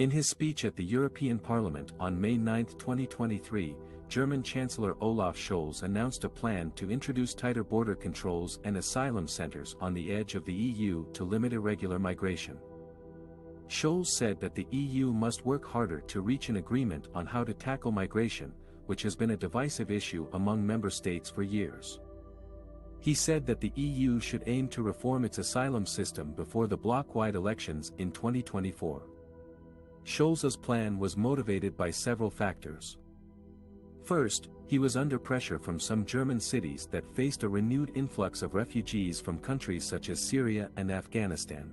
In his speech at the European Parliament on May 9, 2023, German Chancellor Olaf Scholz announced a plan to introduce tighter border controls and asylum centers on the edge of the EU to limit irregular migration. Scholz said that the EU must work harder to reach an agreement on how to tackle migration, which has been a divisive issue among member states for years. He said that the EU should aim to reform its asylum system before the bloc-wide elections in 2024. Scholz's plan was motivated by several factors. First, he was under pressure from some German cities that faced a renewed influx of refugees from countries such as Syria and Afghanistan.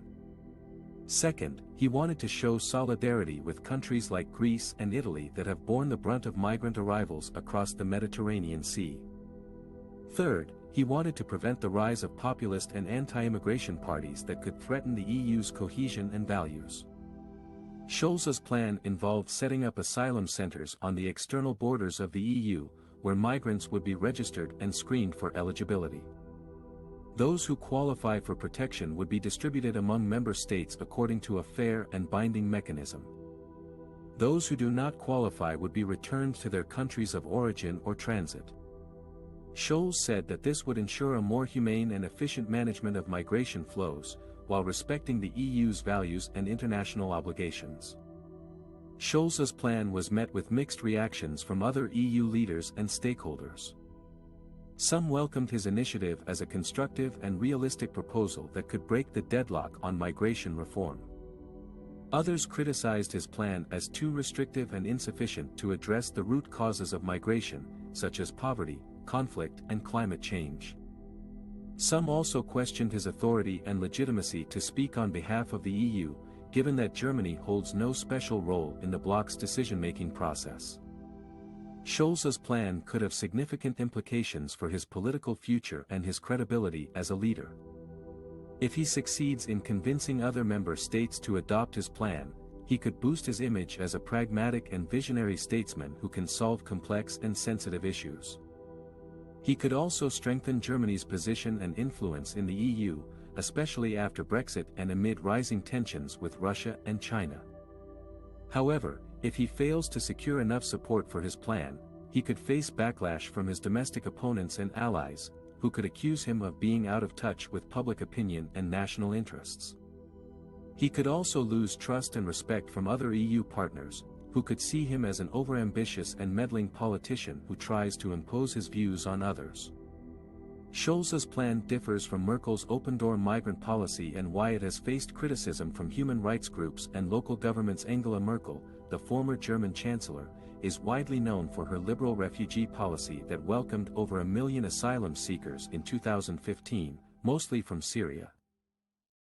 Second, he wanted to show solidarity with countries like Greece and Italy that have borne the brunt of migrant arrivals across the Mediterranean Sea. Third, he wanted to prevent the rise of populist and anti-immigration parties that could threaten the EU's cohesion and values. Scholz's plan involved setting up asylum centers on the external borders of the EU, where migrants would be registered and screened for eligibility. Those who qualify for protection would be distributed among member states according to a fair and binding mechanism. Those who do not qualify would be returned to their countries of origin or transit. Scholz said that this would ensure a more humane and efficient management of migration flows, while respecting the EU's values and international obligations. Scholz's plan was met with mixed reactions from other EU leaders and stakeholders. Some welcomed his initiative as a constructive and realistic proposal that could break the deadlock on migration reform. Others criticized his plan as too restrictive and insufficient to address the root causes of migration, such as poverty, conflict, and climate change. Some also questioned his authority and legitimacy to speak on behalf of the EU, given that Germany holds no special role in the bloc's decision-making process. Scholz's plan could have significant implications for his political future and his credibility as a leader. If he succeeds in convincing other member states to adopt his plan, he could boost his image as a pragmatic and visionary statesman who can solve complex and sensitive issues. He could also strengthen Germany's position and influence in the EU, especially after Brexit and amid rising tensions with Russia and China. However, if he fails to secure enough support for his plan, he could face backlash from his domestic opponents and allies, who could accuse him of being out of touch with public opinion and national interests. He could also lose trust and respect from other EU partners, who could see him as an overambitious and meddling politician who tries to impose his views on others. Scholz's plan differs from Merkel's open-door migrant policy and why it has faced criticism from human rights groups and local governments. Angela Merkel, the former German chancellor, is widely known for her liberal refugee policy that welcomed over 1 million asylum seekers in 2015, mostly from Syria.